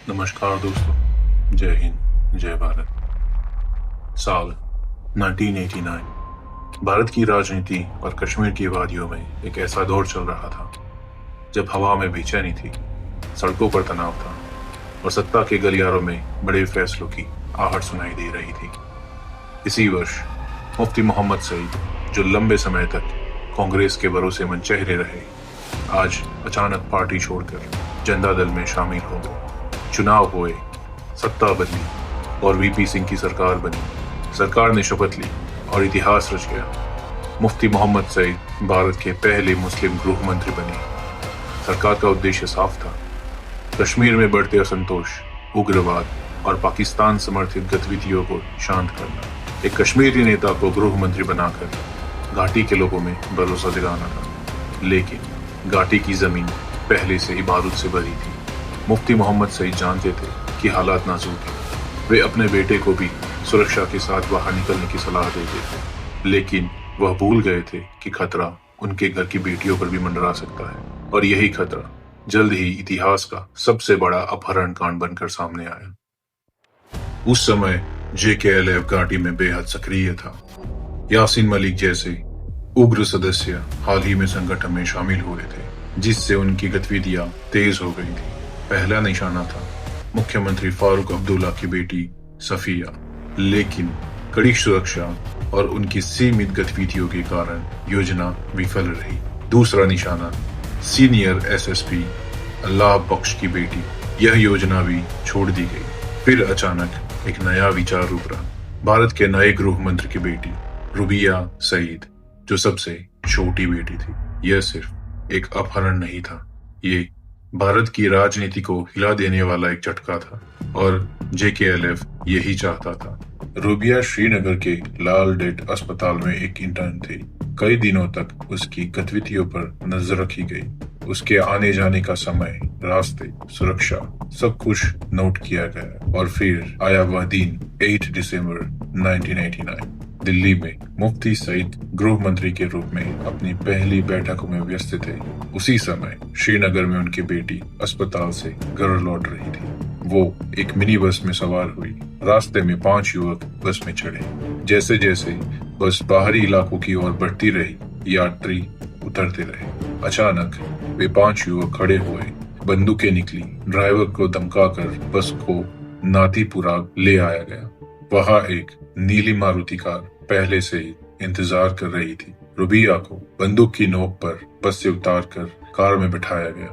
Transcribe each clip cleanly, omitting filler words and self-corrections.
नमस्कार दोस्तों, जय हिंद, जय भारत। साल 1989। भारत की राजनीति और कश्मीर की वादियों में एक ऐसा दौर चल रहा था जब हवा में बेचैनी थी, सड़कों पर तनाव था और सत्ता के गलियारों में बड़े फैसलों की आहट सुनाई दे रही थी। इसी वर्ष मुफ्ती मोहम्मद सईद, जो लंबे समय तक कांग्रेस के भरोसेमंद चेहरे रहे, आज अचानक पार्टी छोड़कर जनता दल में शामिल हो गए। चुनाव हुए, सत्ता बदली और वीपी सिंह की सरकार बनी। सरकार ने शपथ ली और इतिहास रच गया। मुफ्ती मोहम्मद सईद भारत के पहले मुस्लिम गृह मंत्री बने। सरकार का उद्देश्य साफ था, कश्मीर में बढ़ते असंतोष, उग्रवाद और पाकिस्तान समर्थित गतिविधियों को शांत करना। एक कश्मीरी नेता को गृह मंत्री बनाकर घाटी के लोगों में भरोसा दिलाना था, लेकिन घाटी की जमीन पहले से ही बारूद से भरी थी। मुफ्ती मोहम्मद सईद जानते थे कि हालात नाजुक हैं। वे अपने बेटे को भी सुरक्षा के साथ बाहर निकलने की सलाह देते थे, लेकिन वह भूल गए थे कि खतरा उनके घर की बेटियों पर भी मंडरा सकता है। और यही खतरा जल्द ही इतिहास का सबसे बड़ा अपहरण कांड बनकर सामने आया। उस समय JKLF घाटी में बेहद सक्रिय था। यासीन मलिक जैसे उग्र सदस्य हाल ही में संगठन में शामिल हुए थे, जिससे उनकी गतिविधियां तेज हो गई थी। पहला निशाना था मुख्यमंत्री फारूक अब्दुल्ला की बेटी सफिया, लेकिन कड़ी सुरक्षा और उनकी सीमित गतिविधियों के कारण योजना विफल रही। दूसरा निशाना सीनियर SSP अल्लाह बख्श की बेटी, यह योजना भी छोड़ दी गई। फिर अचानक एक नया विचार उभरा, भारत के नए गृह मंत्री की बेटी रुबिया सईद, जो सबसे छोटी बेटी थी। यह सिर्फ एक अपहरण नहीं था, ये भारत की राजनीति को हिला देने वाला एक झटका था और JKLF यही चाहता था। रुबिया श्रीनगर के लाल डेट अस्पताल में एक इंटर्न थी। कई दिनों तक उसकी गतिविधियों पर नजर रखी गई। उसके आने जाने का समय, रास्ते, सुरक्षा, सब कुछ नोट किया गया। और फिर आया वह दिन, 8 दिसंबर 1989। दिल्ली में मुफ्ती सईद गृह मंत्री के रूप में अपनी पहली बैठक में व्यस्त थे। उसी समय श्रीनगर में उनकी बेटी अस्पताल से घर लौट रही थी। वो एक मिनी बस में सवार हुई। रास्ते में 5 युवक बस में चढ़े। जैसे जैसे बस बाहरी इलाकों की ओर बढ़ती रही, यात्री उतरते रहे। अचानक वे 5 युवक खड़े हुए, बंदूकें निकली। ड्राइवर को धमकाकर बस को नातीपुरा ले आया गया। वहां एक नीली मारुति कार पहले से ही इंतजार कर रही थी। रुबिया को बंदूक की नोक पर बस से उतारकर कार में बिठाया गया।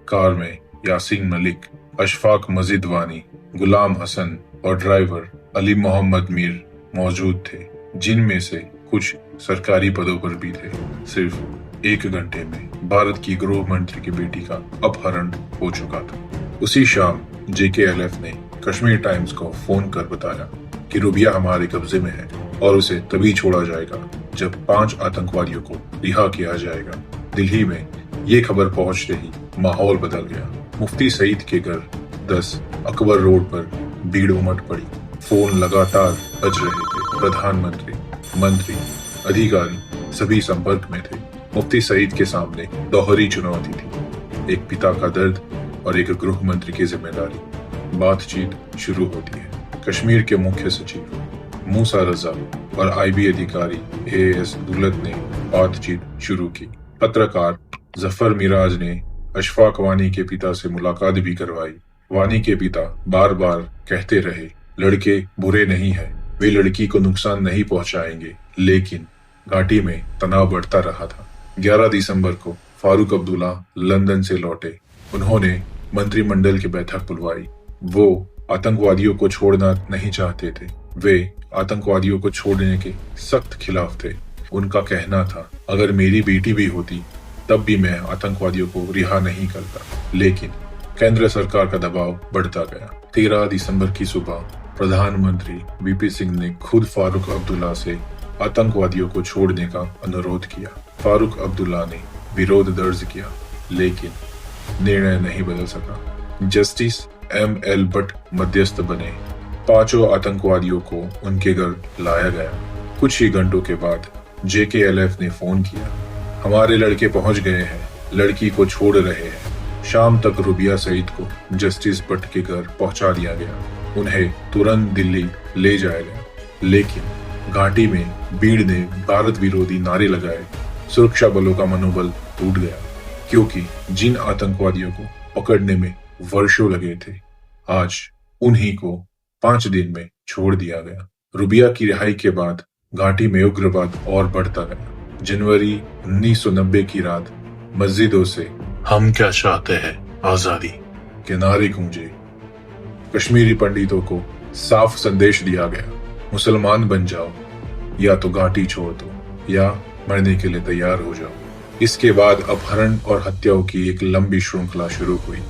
कार में यासीन मलिक, अशफाक मजीद वानी, गुलाम हसन और ड्राइवर अली मोहम्मद मीर मौजूद थे, जिनमें से कुछ सरकारी पदों पर भी थे। सिर्फ 1 घंटे में भारत की गृह मंत्री की बेटी का अपहरण हो चुका था। उसी शाम JKLF ने कश्मीर टाइम्स को फोन कर बताया कि रुबिया हमारे कब्जे में है और उसे तभी छोड़ा जाएगा जब 5 आतंकवादियों को रिहा किया जाएगा। दिल्ली में ये खबर पहुंचते ही माहौल बदल गया। मुफ्ती सईद के घर 10 अकबर रोड पर भीड़ उमड़ पड़ी। फोन लगातार बज रहे थे। प्रधानमंत्री, मंत्री, अधिकारी सभी संपर्क में थे। मुफ्ती सईद के सामने दोहरी चुनौती थी, एक पिता का दर्द और एक गृह मंत्री की जिम्मेदारी। बातचीत शुरू होती है। कश्मीर के मुख्य सचिव मूसा रजा और IB अधिकारी AAS दुलत ने बातचीत शुरू की। पत्रकार जफर मिराज ने अशफाक वानी के पिता से मुलाकात भी करवाई। वानी के पिता बार बार कहते रहे, लड़के बुरे नहीं हैं, वे लड़की को नुकसान नहीं पहुंचाएंगे, लेकिन घाटी में तनाव बढ़ता रहा था। 11 दिसंबर को फारूक अब्दुल्ला लंदन से लौटे। उन्होंने मंत्रिमंडल की बैठक बुलवाई। वो आतंकवादियों को छोड़ना नहीं चाहते थे। वे आतंकवादियों को छोड़ने के सख्त खिलाफ थे। उनका कहना था, अगर मेरी बेटी भी होती तब भी मैं आतंकवादियों को रिहा नहीं करता। लेकिन केंद्र सरकार का दबाव बढ़ता गया। 13 दिसंबर की सुबह प्रधानमंत्री VP सिंह ने खुद फारूक अब्दुल्ला से आतंकवादियों को छोड़ने का अनुरोध किया। फारूक अब्दुल्ला ने विरोध दर्ज किया, लेकिन निर्णय नहीं बदल सका। जस्टिस ML भट्ट मध्यस्थ बने। 5 आतंकवादियों को उनके घर लाया गया। कुछ ही घंटों के बाद JKLF ने फोन किया, हमारे लड़के पहुंच गए हैं, लड़की को छोड़ रहे हैं। शाम तक रुबिया सईद को जस्टिस भट्ट के घर पहुंचा दिया गया। उन्हें तुरंत दिल्ली ले जाया गया, लेकिन घाटी में भीड़ ने भारत विरोधी नारे लगाए। सुरक्षा बलों का मनोबल टूट गया, क्योंकि जिन आतंकवादियों को पकड़ने में वर्षों लगे थे, आज उन्हीं को 5 दिन में छोड़ दिया गया। रुबिया की रिहाई के बाद घाटी में उग्रवाद और बढ़ता गया। जनवरी 1990 की रात मस्जिदों से "हम क्या चाहते हैं, आजादी" के नारे गूंजे। कश्मीरी पंडितों को साफ संदेश दिया गया, मुसलमान बन जाओ या तो घाटी छोड़ दो या मरने के लिए तैयार हो जाओ। इसके बाद अपहरण और हत्याओं की एक लंबी श्रृंखला शुरू हुई।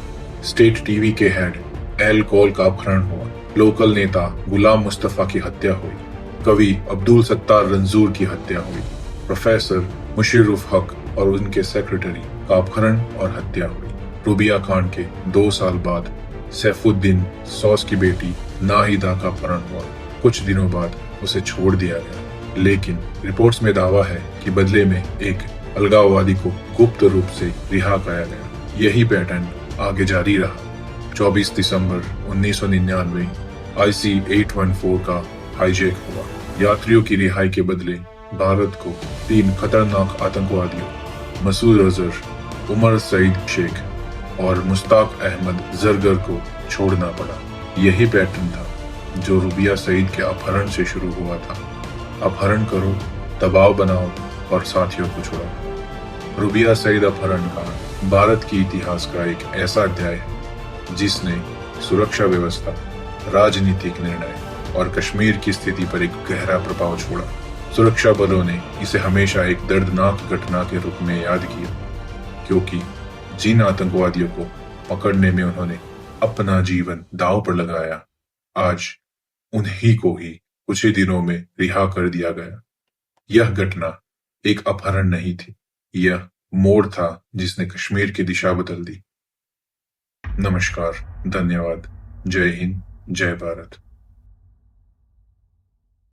स्टेट टीवी के हेड एल कौल का अपहरण हुआ, लोकल नेता गुलाम मुस्तफा की हत्या हुई, कवि अब्दुल सत्तार रंजूर की हत्या हुई, प्रोफेसर मुशर्रफ हक और उनके सेक्रेटरी का अपहरण और हत्या हुई। रुबिया कांड के 2 साल बाद सैफुद्दीन सौस की बेटी नाहिदा का अपहरण हुआ। कुछ दिनों बाद उसे छोड़ दिया गया, लेकिन रिपोर्ट्स में दावा है कि बदले में एक अलगाववादी को गुप्त रूप से रिहा कराया गया। यही पैटर्न आगे जारी रहा। 24 दिसंबर 1999 IC-814 का हाईजैक हुआ। यात्रियों की रिहाई के बदले भारत को 3 खतरनाक आतंकवादियों मसूद अजहर, उमर सईद शेख और मुश्ताक अहमद जरगर को छोड़ना पड़ा। यही पैटर्न था जो रुबिया सईद के अपहरण से शुरू हुआ था। अपहरण करो, दबाव बनाओ और साथियों को छुड़ाओ। रुबिया सईद अपहरण का भारत के इतिहास का एक ऐसा अध्याय है जिसने सुरक्षा व्यवस्था, राजनीतिक निर्णय और कश्मीर की स्थिति पर एक गहरा प्रभाव छोड़ा। सुरक्षा बलों ने इसे हमेशा एक दर्दनाक घटना के रूप में याद किया, क्योंकि जिन आतंकवादियों को पकड़ने में उन्होंने अपना जीवन दांव पर लगाया, आज उन्हीं को ही कुछ ही दिनों में रिहा कर दिया गया। यह घटना एक अपहरण नहीं थी, यह मोड़ था जिसने कश्मीर की दिशा बदल दी। नमस्कार, धन्यवाद, जय हिंद, जय भारत।